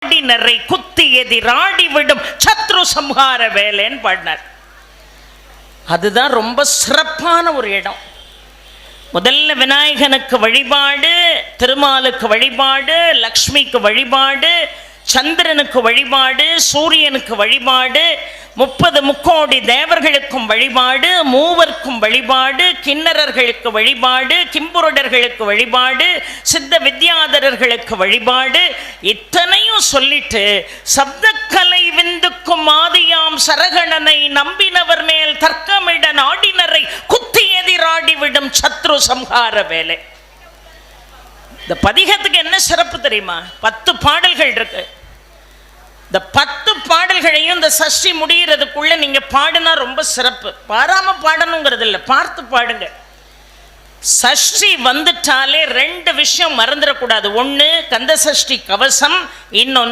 ஆடினரை குத்தி எதிராடி விடும் சத்ரு சம்ஹார வேலைன்னு பாடினார். அதுதான் ரொம்ப சிறப்பான ஒரு இடம். முதல்ல விநாயகனுக்கு வழிபாடு, திருமாலுக்கு வழிபாடு, லக்ஷ்மிக்கு வழிபாடு, சந்திரனுக்கு வழிபாடு, சூரியனுக்கு வழிபாடு, 30 முக்கோடி தேவர்களுக்கும் வழிபாடு, மூவர்க்கும் வழிபாடு, கிண்ணறர்களுக்கு வழிபாடு, கிம்புருடர்களுக்கு வழிபாடு, சித்த வித்யாதரர்களுக்கு வழிபாடு, இத்தனையும் சொல்லிட்டு சப்தக்கலை விந்துக்கும் ஆதியாம் சரகணனை நம்பினவர் மேல் தர்க்கமிட நாடினரை குத்தி எதிராடி விடும் சத்ரு சம்ஹார வேலை. இந்த பதிகத்துக்கு என்ன சிறப்பு தெரியுமா? 10 பாடல்கள் இருக்கு. இந்த 10 பாடல்களையும் இந்த சஷ்டி முடிகிறதுக்குள்ள நீங்க பாடினா ரொம்ப சிறப்பு. பாராம பாடணுங்கிறது இல்லை, பார்த்து பாடுங்க. சஷ்டி வந்துட்டாலே 2 விஷயம் மறந்துடக்கூடாது. ஒன்று கந்த சஷ்டி கவசம், இன்னொன்று